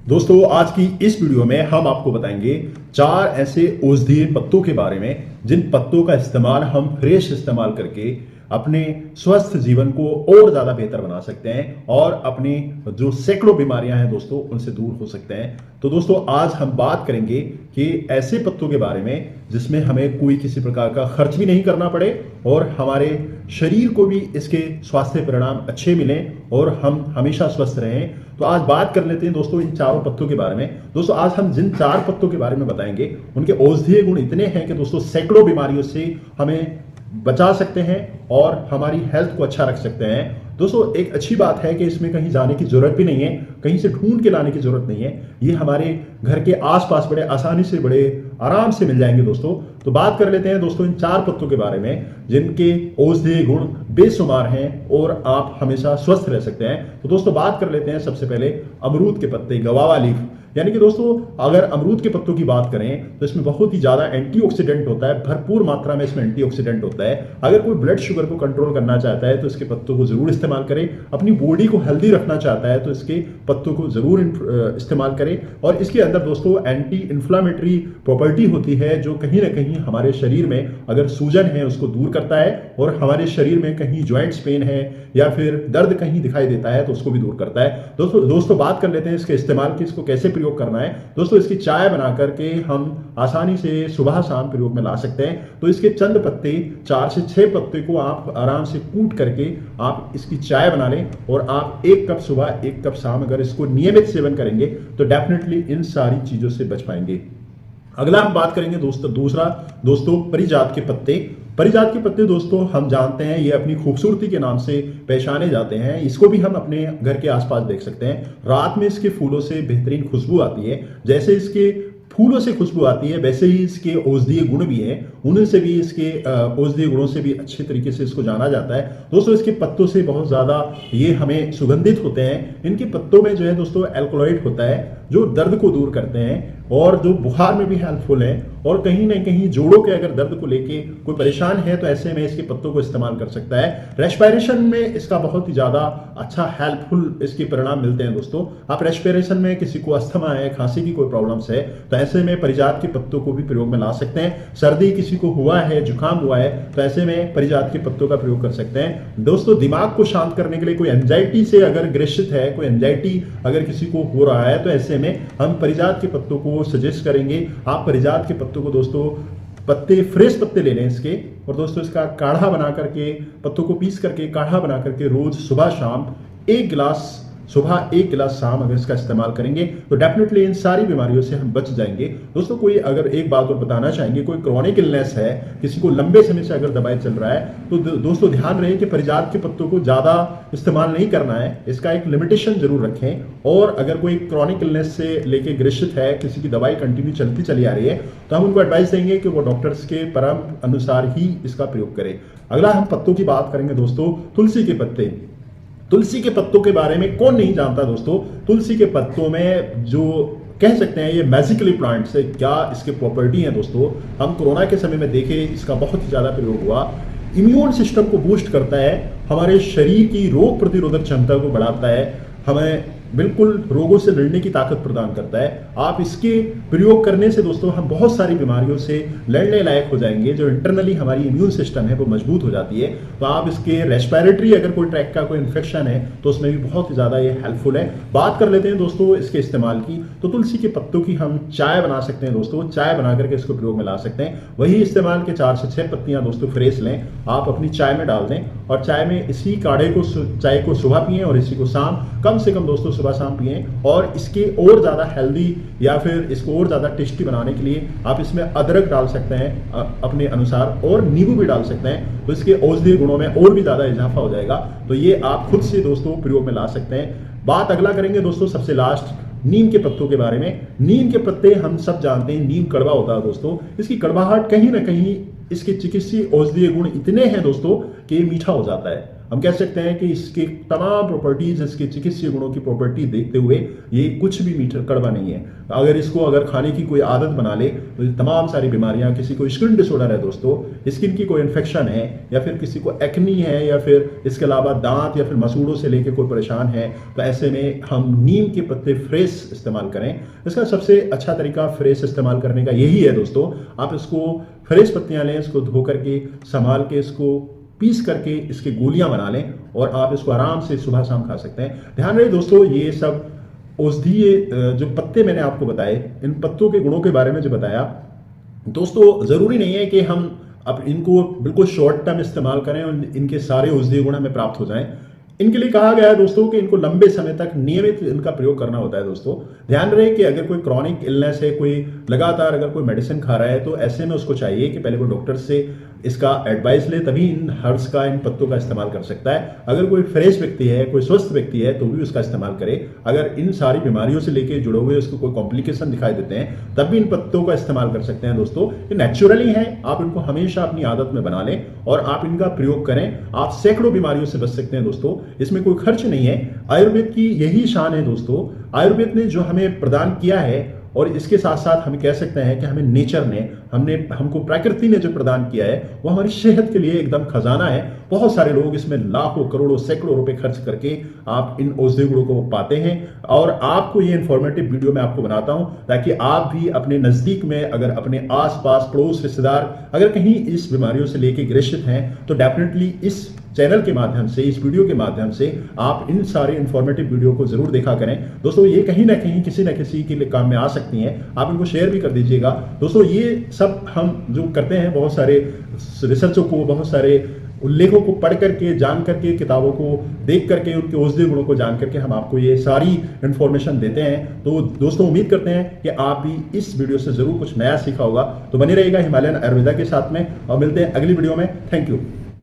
दोस्तों आज की इस वीडियो में हम आपको बताएंगे 4 ऐसे औषधीय पत्तों के बारे में जिन पत्तों का इस्तेमाल हम फ्रेश इस्तेमाल करके अपने स्वस्थ जीवन को और ज़्यादा बेहतर बना सकते हैं और अपनी जो सैकड़ों बीमारियां हैं दोस्तों उनसे दूर हो सकते हैं। तो दोस्तों आज हम बात करेंगे कि ऐसे पत्तों के बारे में जिसमें हमें कोई किसी प्रकार का खर्च भी नहीं करना पड़े और हमारे शरीर को भी इसके स्वास्थ्य परिणाम अच्छे मिलें और हम हमेशा स्वस्थ रहें। तो आज बात कर लेते हैं दोस्तों इन चारों पत्तों के बारे में। दोस्तों आज हम जिन 4 पत्तों के बारे में बताएंगे उनके औषधीय गुण इतने हैं कि दोस्तों सैकड़ों बीमारियों से हमें बचा सकते हैं और हमारी हेल्थ को अच्छा रख सकते हैं। दोस्तों एक अच्छी बात है कि इसमें कहीं जाने की जरूरत भी नहीं है, कहीं से ढूंढ के लाने की जरूरत नहीं है। ये हमारे घर के आसपास बड़े आसानी से बड़े आराम से मिल जाएंगे दोस्तों। तो बात कर लेते हैं दोस्तों इन 4 पत्तों के बारे में जिनके औषधीय गुण बेशुमार हैं और आप हमेशा स्वस्थ रह सकते हैं। तो दोस्तों बात कर लेते हैं सबसे पहले अमरूद के पत्ते, गवावा लीफ। यानी कि दोस्तों अगर अमरूद के पत्तों की बात करें तो इसमें बहुत ही ज्यादा एंटीऑक्सीडेंट होता है, भरपूर मात्रा में इसमें एंटीऑक्सीडेंट होता है। अगर कोई ब्लड शुगर को कंट्रोल करना चाहता है तो इसके पत्तों को जरूर इस्तेमाल करें। अपनी बॉडी को हेल्दी रखना चाहता है तो इसके पत्तों को जरूर इस्तेमाल करें। और इसके अंदर दोस्तों एंटी इन्फ्लामेटरी प्रॉपर्टी होती है जो कहीं ना कहीं हमारे शरीर में अगर सूजन है उसको दूर करता है और हमारे शरीर में कहीं जॉइंट्स पेन है या फिर दर्द कहीं दिखाई देता है तो उसको भी दूर करता है। दोस्तों बात कर लेते हैं इसके इस्तेमाल की, इसको कैसे प्रयोग करना है। दोस्तों इसकी चाय बना करके हम आसानी से सुबह शाम प्रयोग में ला सकते हैं। तो इसके चंद पत्ते 4 से 6 पत्ते को आप आराम से कूट करके आप इसकी चाय बना लें और आप 1 कप सुबह 1 कप शाम अगर इसको नियमित सेवन करेंगे तो डेफिनेटली इन सारी चीजों से बच पाएंगे। अगला हम बात करेंगे दूसरा दोस्तों परिजात के पत्ते। परिजात के पत्ते दोस्तों हम जानते हैं ये अपनी खूबसूरती के नाम से पहचाने जाते हैं। इसको भी हम अपने घर के आसपास देख सकते हैं। रात में इसके फूलों से बेहतरीन खुशबू आती है। जैसे इसके फूलों से खुशबू आती है वैसे ही इसके औषधीय गुण भी हैं, उनसे भी इसके औषधीय गुणों से भी अच्छे तरीके से इसको जाना जाता है। दोस्तों इसके पत्तों से बहुत ज़्यादा ये हमें सुगंधित होते हैं। इनके पत्तों में जो है दोस्तों एल्कलॉइड होता है जो दर्द को दूर करते हैं और जो बुखार में भी हेल्पफुल है। और कहीं ना कहीं जोड़ों के अगर दर्द को लेके कोई परेशान है तो ऐसे में इसके पत्तों को इस्तेमाल कर सकता है। रेस्पिरेशन में इसका बहुत ही ज़्यादा अच्छा हेल्पफुल इसके परिणाम मिलते हैं दोस्तों। आप रेस्पिरेशन में किसी को अस्थमा है, खांसी की कोई प्रॉब्लम्स है तो ऐसे में परिजात के पत्तों को भी प्रयोग में ला सकते हैं। सर्दी किसी को हुआ है, जुकाम हुआ है तो ऐसे में परिजात के पत्तों का प्रयोग कर सकते हैं। दोस्तों दिमाग को शांत करने के लिए, कोई एंजाइटी से अगर ग्रसित है, कोई एंजाइटी अगर किसी को हो रहा है तो ऐसे में हम परिजात के पत्तों को सजेस्ट करेंगे। आप परिजात के पत्तों को दोस्तों पत्ते फ्रेश पत्ते ले लें इसके और दोस्तों इसका काढ़ा बना करके, पत्तों को पीस करके काढ़ा बना करके रोज सुबह शाम 1 गिलास सुबह 1 गिलास शाम अगर इसका इस्तेमाल करेंगे तो डेफिनेटली इन सारी बीमारियों से हम बच जाएंगे। दोस्तों कोई अगर एक बात और बताना चाहेंगे, कोई क्रॉनिक इलनेस है, किसी को लंबे समय से अगर दवाई चल रहा है तो दोस्तों ध्यान रहे कि परिजात के पत्तों को ज़्यादा इस्तेमाल नहीं करना है, इसका एक लिमिटेशन जरूर रखें। और अगर कोई क्रॉनिक इलनेस से लेके ग्रसित है, किसी की दवाई कंटिन्यू चलती चली आ रही है तो हम उनको एडवाइस देंगे कि वो डॉक्टर्स के परामर्श अनुसार ही इसका प्रयोग करें। अगला हम पत्तों की बात करेंगे दोस्तों तुलसी के पत्ते। तुलसी के पत्तों के बारे में कौन नहीं जानता दोस्तों। तुलसी के पत्तों में जो कह सकते हैं ये मैजिकली प्लांट्स है, क्या इसके प्रॉपर्टी है दोस्तों। हम कोरोना के समय में देखे इसका बहुत ही ज़्यादा प्रयोग हुआ। इम्यून सिस्टम को बूस्ट करता है, हमारे शरीर की रोग प्रतिरोधक क्षमता को बढ़ाता है, हमें बिल्कुल रोगों से लड़ने की ताकत प्रदान करता है। आप इसके प्रयोग करने से दोस्तों हम बहुत सारी बीमारियों से लड़ने लायक हो जाएंगे। जो इंटरनली हमारी इम्यून सिस्टम है वो मजबूत हो जाती है। तो आप इसके रेस्पिरेटरी अगर कोई ट्रैक का कोई इन्फेक्शन है तो उसमें भी बहुत ही ज़्यादा ये हेल्पफुल है। बात कर लेते हैं दोस्तों इसके इस्तेमाल की। तो तुलसी के पत्तों की हम चाय बना सकते हैं दोस्तों, चाय बना करके इसको प्रयोग में ला सकते हैं। वही इस्तेमाल के 4 से 6 पत्तियाँ दोस्तों फ्रेश लें, आप अपनी चाय में डाल दें और चाय में इसी काढ़े को, चाय को सुबह पिएं और इसी को शाम, कम से कम दोस्तों सुबह शाम पिएं। और इसके और ज़्यादा हेल्दी या फिर इसको और ज़्यादा टेस्टी बनाने के लिए आप इसमें अदरक डाल सकते हैं अपने अनुसार और नींबू भी डाल सकते हैं तो इसके औषधीय गुणों में और भी ज़्यादा इजाफा हो जाएगा। तो ये आप खुद से दोस्तों प्रयोग में ला सकते हैं। बात अगला करेंगे दोस्तों सबसे लास्ट नीम के पत्तों के बारे में। नीम के पत्ते हम सब जानते हैं नीम कड़वा होता है दोस्तों। इसकी कड़वाहट कहीं ना कहीं इसके चिकित्सीय औषधीय गुण इतने हैं दोस्तों कि मीठा हो जाता है। हम कह सकते हैं कि इसके तमाम प्रॉपर्टीज, इसके चिकित्सीय गुणों की प्रॉपर्टी देखते हुए ये कुछ भी मीठा कड़वा नहीं है। अगर खाने की कोई आदत बना ले तो तमाम सारी बीमारियां, किसी को स्किन डिसऑर्डर है दोस्तों, स्किन की कोई इन्फेक्शन है, या फिर किसी को एक्नी है, या फिर इसके अलावा दांत या फिर मसूड़ों से लेकर कोई परेशान है, तो ऐसे में हम नीम के पत्ते फ्रेश इस्तेमाल करें। इसका सबसे अच्छा तरीका फ्रेश इस्तेमाल करने का यही है दोस्तों, आप इसको फ्रेश पत्तियां लें, इसको धो करके संभाल के इसको पीस करके इसके गोलियां बना लें और आप इसको आराम से सुबह शाम खा सकते हैं। ध्यान रहे दोस्तों, ये सब औषधीय जो पत्ते मैंने आपको बताए, इन पत्तों के गुणों के बारे में जो बताया दोस्तों, जरूरी नहीं है कि हम अब इनको बिल्कुल शॉर्ट टर्म इस्तेमाल करें और इनके सारे औषधीय गुण हमें प्राप्त हो जाएं। इनके लिए कहा गया है दोस्तों कि इनको लंबे समय तक नियमित इनका प्रयोग करना होता है। दोस्तों ध्यान रहे कि अगर कोई क्रॉनिक इलनेस है, कोई लगातार अगर कोई मेडिसिन खा रहा है, तो ऐसे में उसको चाहिए कि पहले वो डॉक्टर से इसका एडवाइस ले, तभी इन हर्ब्स का, इन पत्तों का इस्तेमाल कर सकता है। अगर कोई फ्रेश व्यक्ति है, कोई स्वस्थ व्यक्ति है, तो भी उसका इस्तेमाल करे। अगर इन सारी बीमारियों से लेके जुड़े हुए उसको कोई कॉम्प्लिकेशन दिखाई देते हैं, तब भी इन पत्तों का इस्तेमाल कर सकते हैं। दोस्तों ये नेचुरली है, आप इनको हमेशा अपनी आदत में बना लें और आप इनका प्रयोग करें। आप सैकड़ों बीमारियों से बच सकते हैं दोस्तों, इसमें कोई खर्च नहीं है। आयुर्वेद की यही शान है दोस्तों, आयुर्वेद ने जो हमें प्रदान किया है, और इसके साथ साथ हम कह सकते हैं कि हमें नेचर ने, हमको प्रकृति ने जो प्रदान किया है, वो हमारी सेहत के लिए एकदम खजाना है। बहुत सारे लोग इसमें लाखों, करोड़ों, सैकड़ों रुपए खर्च करके आप इन औषधीय गुणों को पाते हैं। और आपको ये इन्फॉर्मेटिव वीडियो मैं आपको बनाता हूं ताकि आप भी अपने नजदीक में, अगर अपने आसपास पड़ोस रिश्तेदार अगर कहीं इस बीमारियों से लेके ग्रसित हैं, तो डेफिनेटली इस चैनल के माध्यम से, इस वीडियो के माध्यम से आप इन सारे इन्फॉर्मेटिव वीडियो को जरूर देखा करें। दोस्तों ये कहीं ना कहीं किसी न किसी के लिए काम में आ सकती हैं, आप इनको शेयर भी कर दीजिएगा। दोस्तों ये सब हम जो करते हैं, बहुत सारे रिसर्चों को, बहुत सारे उल्लेखों को पढ़ करके, जान करके, किताबों को देख करके, उनके औषधीय गुणों को जान करके हम आपको ये सारी इन्फॉर्मेशन देते हैं। तो दोस्तों उम्मीद करते हैं कि आप भी इस वीडियो से जरूर कुछ नया सीखा होगा। तो बने रहिएगा हिमालयन आयुर्वेदा के साथ में, और मिलते हैं अगली वीडियो में। Thank you.